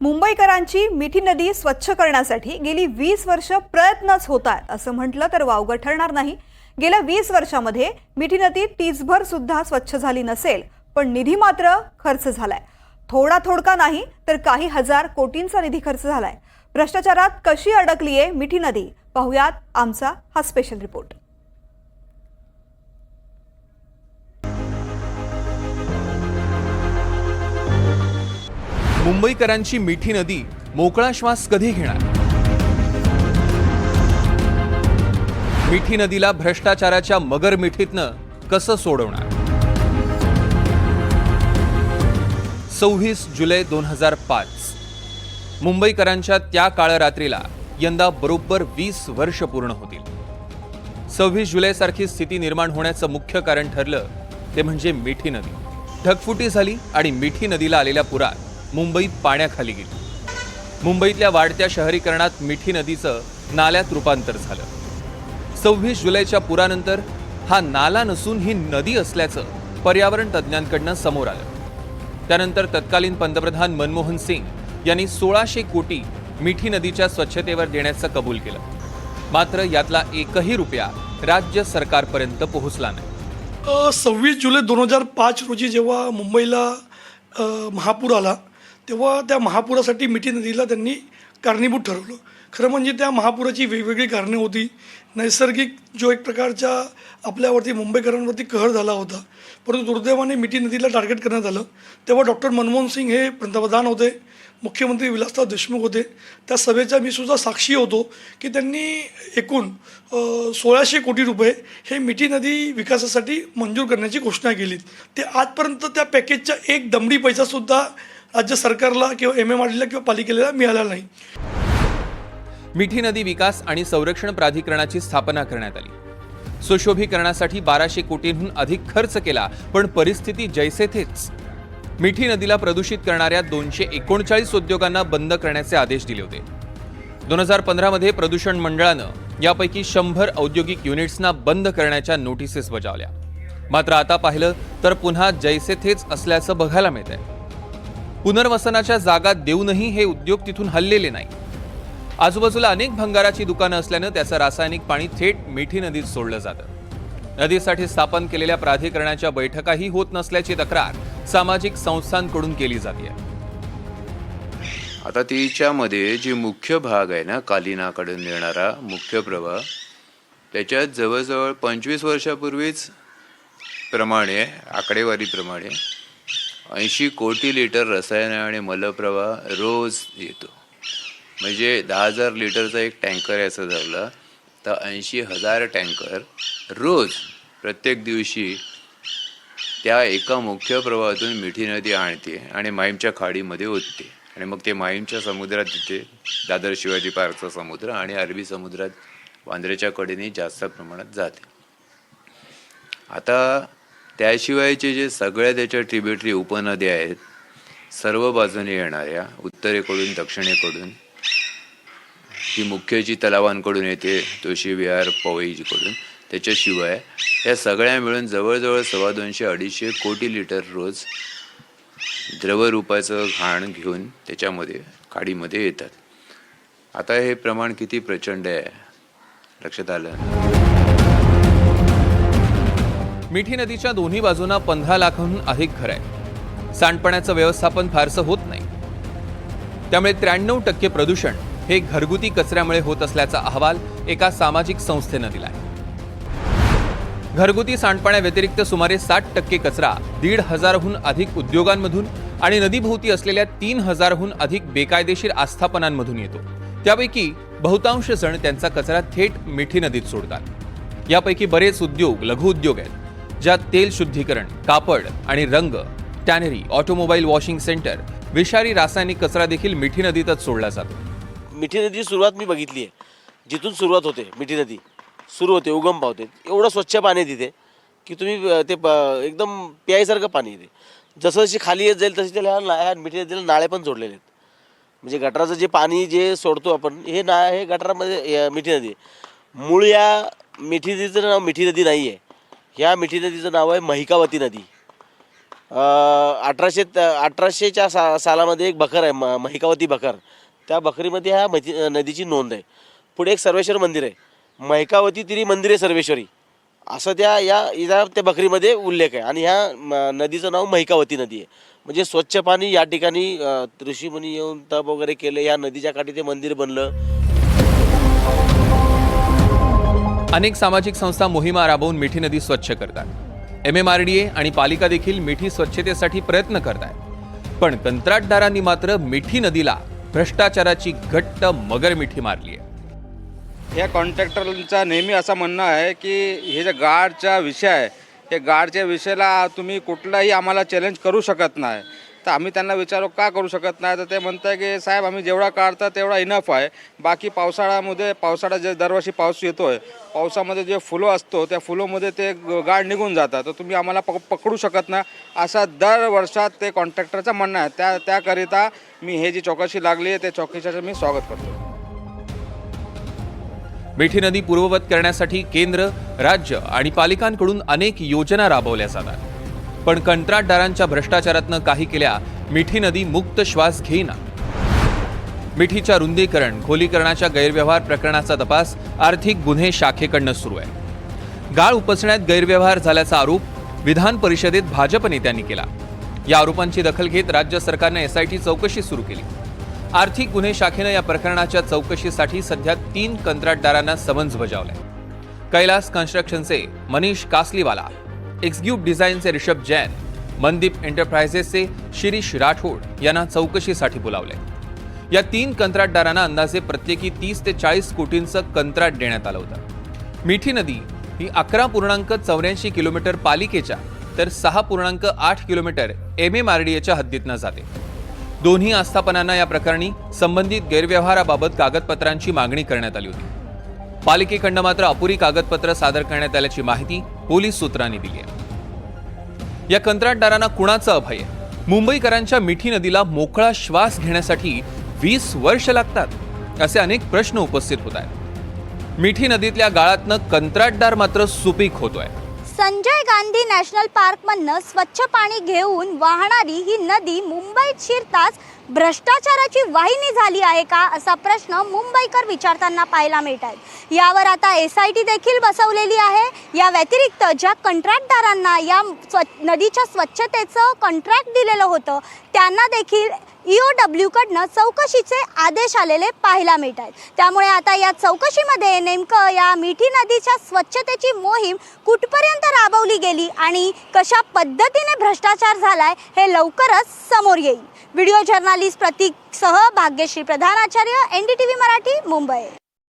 मुंबईकरांची मिठी नदी स्वच्छ करण्यासाठी गेली 20 वर्ष प्रयत्नच होतात असं म्हटलं तर वावगं ठरणार नाही। गेल्या 20 वर्षांमध्ये मिठी नदी टीचभर सुद्धा स्वच्छ झाली नसेल, पण निधी मात्र खर्च झालाय। थोडा थोडका नाही तर काही हजार कोटींचा निधी खर्च झालाय। भ्रष्टाचारात कशी अडकलीये मिठी नदी, पाहुयात आमचा हा स्पेशल रिपोर्ट। मुंबईकरांची मिठी नदी मोकळा श्वास कधी घेणार? मिठी नदीला भ्रष्टाचाराच्या मगर मिठीतनं कसं सोडवणार? 26 जुलै 2005 मुंबईकरांच्या त्या काळरात्रीला यंदा बरोबर 20 वर्ष पूर्ण होतील। 26 जुलैसारखी स्थिती निर्माण होण्याचं मुख्य कारण ठरलं ते म्हणजे मिठी नदी। ढगफुटी झाली आणि मिठी नदीला आलेल्या पुरात मुंबई पाण्याखाली गेली। मुंबईतल्या वाढत्या शहरीकरणात मिठी नदीचं नाल्यात रूपांतर झालं। 26 जुलैच्या पुरानंतर हा नाला नसून ही नदी असल्याचं पर्यावरण तज्ज्ञांकडून समोर आलं। त्यानंतर तत्कालीन पंतप्रधान मनमोहन सिंग यांनी 1600 कोटी मिठी नदीच्या स्वच्छतेवर देण्याचं कबूल केलं। मात्र यातला एकही रुपया राज्य सरकारपर्यंत पोहोचला नाही। 26 जुलै 2005 रोजी जेव्हा मुंबईला महापूर आला तेव्हा त्या महापुरासाठी मिठी नदीला त्यांनी कारणीभूत ठरवलं। खरं म्हणजे त्या महापुराची वेगवेगळी कारणे होती। नैसर्गिक जो एक प्रकारच्या आपल्यावरती मुंबईकरांवरती कहर झाला होता, परंतु दुर्दैवाने मिठी नदीला टार्गेट करण्यात आलं। तेव्हा डॉक्टर मनमोहन सिंग हे पंतप्रधान होते, मुख्यमंत्री विलासराव देशमुख होते। त्या सभेचा मी सुद्धा साक्षी होतो की त्यांनी एकूण 1600 कोटी रुपये हे मिठी नदी विकासासाठी मंजूर करण्याची घोषणा केली। ते आजपर्यंत त्या पॅकेजचा एक दमडी पैसासुद्धा राज्य सरकारला किंवा MMRDला किंवा पालिकेला मिळाला नाही। मिठी नदी विकास आणि संरक्षण प्राधिकरणाची स्थापना करण्यात आली। सुशोभीकरणासाठी 1200 कोटींहून अधिक खर्च केला, पण परिस्थिती जैसे थेच। मिठी नदीला प्रदूषित करणाऱ्या 239 उद्योगांना बंद करण्याचे आदेश दिले होते। 2015 मध्ये प्रदूषण मंडळानं यापैकी 100 औद्योगिक युनिट्सना बंद करण्याच्या नोटिसेस बजावल्या। मात्र आता पाहिलं तर पुन्हा जैसे थेच असल्याचं बघायला मिळतंय। पुनर्वसनाच्या जागा देऊनही हे उद्योग तिथून हललेले नाही। आजूबाजूला अनेक भंगाराची दुकानं असल्यानं त्याचं रासायनिक पाणी थेट मिठी नदीत सोडलं जातं। नदीसाठी स्थापन केलेल्या प्राधिकरणाच्या बैठकाही होत नसल्याची तक्रार सामाजिक संस्थांकडून केली जाते। आता तिच्यामध्ये जी मुख्य भाग आहे ना, कालिनाकडून येणारा मुख्य प्रवाह, त्याच्यात जवळजवळ 25 वर्षापूर्वीच प्रमाणे आकडेवारीप्रमाणे 80 कोटी लिटर रसायन आणि मलप्रवाह रोज येतो। म्हणजे 10,000 लिटरचा एक टँकर याचा धरला तर 80,000 टँकर रोज प्रत्येक दिवशी त्या एका मुख्य प्रवाहातून मिठी नदी आणते आणि माहीमच्या खाडीमध्ये ओतते आणि मग ते माहीमच्या समुद्रात तिथे दादर शिवाजी पार्कचा समुद्र आणि अरबी समुद्रात वांद्र्याच्या कडेने जास्त प्रमाणात जाते। आता त्याशिवायचे जे सगळ्या त्याच्या ट्रिब्युटरी उपनद्या आहेत, सर्व बाजूने येणाऱ्या उत्तरेकडून दक्षिणेकडून, ही मुख्य जी तलावांकडून येते तुळशी विहार पवईकडून, त्याच्याशिवाय या सगळ्या मिळून जवळजवळ 250-250 कोटी लिटर रोज द्रवरूपाचं घाण घेऊन त्याच्यामध्ये खाडीमध्ये येतात। आता हे प्रमाण किती प्रचंड आहे लक्षात आलं? मिठी नदीच्या दोन्ही बाजूंना 15 लाखांहून अधिक घरं आहेत। सांडपाण्याचं व्यवस्थापन फारसं होत नाही, त्यामुळे 93% प्रदूषण हे घरगुती कचऱ्यामुळे होत असल्याचा अहवाल एका सामाजिक संस्थेनं दिलाय। घरगुती सांडपाण्याव्यतिरिक्त सुमारे 60% कचरा 1,500हून अधिक उद्योगांमधून आणि नदीभोवती असलेल्या 3,000हून अधिक बेकायदेशीर आस्थापनांमधून येतो। त्यापैकी बहुतांश जण त्यांचा कचरा थेट मिठी नदीत सोडतात। यापैकी बरेच उद्योग लघु उद्योग आहेत, ज्यात तेल शुद्धीकरण, कापड आणि रंग, टॅनरी, ऑटोमोबाईल वॉशिंग सेंटर, विषारी रासायनिक कचरा देखील मिठी नदीतच सोडला जातो। मिठी नदीची सुरुवात मी बघितली आहे। जिथून सुरुवात होते मिठी नदी सुरू होते, उगम पावते, एवढं स्वच्छ पाणी तिथे की तुम्ही ते एकदम प्यायसारखं पाणी येते। जसं जशी खाली येत जाईल तशी त्याला मिठी नदीला नाळे पण जोडलेले आहेत। म्हणजे गटाराचं जे पाणी जे सोडतो आपण हे हे गटारामध्ये मिठी नदी। मूळ या मिठी नदीचं नाव मिठी नदी नाही आहे, ह्या मिठी नदीचं नाव आहे महिकावती नदी। 1800च्या सालामध्ये एक बखर आहे महिकावती बखर, त्या बखरीमध्ये ह्या नदीची नोंद आहे. पुढे एक सर्वेश्वर मंदिर आहे, महिकावती तिरी मंदिरे सर्वेश्वरी असं त्या बखरीमध्ये उल्लेख आहे. आणि ह्या नदीचं नाव महिकावती नदी आहे. म्हणजे स्वच्छ पाणी या ठिकाणी ऋषीमुनी येऊन तप वगैरे केले, या नदीच्या काठी ते मंदिर बनलं. अनेक सामाजिक संस्था मोहिमा राबवून मिठी नदी स्वच्छ करतात. MMRDA आणि पालिका देखील मिठी स्वच्छतेसाठी प्रयत्न करतात. पण कंत्राटदारांनी मात्र मिठी नदीला भ्रष्टाचाराची घट्ट मगरमिठी मारली आहे. या कॉन्ट्रॅक्टरचा नेहमी असं म्हणणं आहे की हे जे गाडचा विषय आहे, हे गाडच्या विषयाला तुम्ही कुठलाही आम्हाला चॅलेंज करू शकत नाही. तर आम्ही त्यांना विचारू का करू शकत नाही, तर ते म्हणतात की साहेब आम्ही जेवढा काढता तेवढा इनफ आहे. बाकी पावसाळा जे दरवर्षी पाऊस येतो आहे, पावसामध्ये जे फुलं असतो त्या फुलोमध्ये ते गाड निघून जातात, तर तुम्ही आम्हाला पकडू शकत नाही, असा दर वर्षात ते कॉन्ट्रॅक्टरचं म्हणणं आहे. त्याकरिता मी हे जी चौकशी लागली आहे त्या चौकशीचं मी स्वागत करतो. मिठी नदी पूर्ववत करण्यासाठी केंद्र, राज्य आणि पालिकांकडून अनेक योजना राबवल्या जातात. पण कंत्राटदारांच्या भ्रष्टाचारातनं काही केल्या मिठी नदी मुक्त श्वास घेईना. मिठीच्या रुंदीकरण, खोलीकरणाच्या गैरव्यवहार प्रकरणाचा तपास आर्थिक गुन्हे शाखेकडनं सुरू आहे. गाळ उपसण्यात गैरव्यवहार झाल्याचा आरोप विधान परिषदेत भाजप नेत्यांनी केला. या आरोपांची दखल घेत राज्य सरकारने SIT चौकशी सुरू केली. आर्थिक गुन्हे शाखेनं या प्रकरणाच्या चौकशीसाठी सध्या 3 कंत्राटदारांना समन्स बजावलंय. कैलास कन्स्ट्रक्शनचे मनीष कासलीवाला, एक्सक्यूब डिझाईनचे ऋषभ जैन, मनदीप एंटरप्राइजेसचे शिरीष राठोड यांना चौकशीसाठी बोलावले. या 3 कंत्राटदारांना अंदाजे प्रत्येकी 30 ते 40 कोटींचं कंत्राट देण्यात आलं होतं. मिठी नदी ही 11.84 किलोमीटर पालिकेच्या तर 6.8 किलोमीटर MMRDAच्या हद्दीतनं जाते. दोन्ही आस्थापनांना या प्रकरणी संबंधित गैरव्यवहाराबाबत कागदपत्रांची मागणी करण्यात आली होती. पालिकेकडनं मात्र अपुरी कागदपत्र सादर करण्यात आल्याची माहिती पोलीस सूत्रांनी दिली आहे. या कंत्राटदारांना कुणाचं अभय आहे? मुंबईकरांच्या मिठी नदीला मोकळा श्वास घेण्यासाठी 20 वर्ष लागतात असे अनेक प्रश्न उपस्थित होत आहेत. मिठी नदीतल्या गाळातनं कंत्राटदार मात्र सुपीक होतोय. संजय गांधी नॅशनल पार्कमधनं स्वच्छ पाणी घेऊन वाहणारी ही नदी मुंबईत शिरताच भ्रष्टाचाराची वाहिनी झाली आहे का, असा प्रश्न मुंबईकर विचारताना पाहायला मिळत आहे. यावर आता SIT देखील बसवलेली आहे. या व्यतिरिक्त ज्या कंत्राटदारांना या नदीच्या स्वच्छतेचं कॉन्ट्रॅक्ट दिलेलं होतं त्यांना देखील EOW कडनं चौकशीचे आदेश आलेले पाहायला मिळत आहेत. त्यामुळे आता या चौकशीमध्ये नेमकं या मिठी नदीच्या स्वच्छतेची मोहीम कुठपर्यंत राबवली गेली आणि कशा पद्धतीने भ्रष्टाचार झालाय हे लवकरच समोर येईल. व्हिडिओ जर्नलिस्ट प्रतीक सह भाग्यश्री प्रधानाचार्य, NDTV मराठी, मुंबई.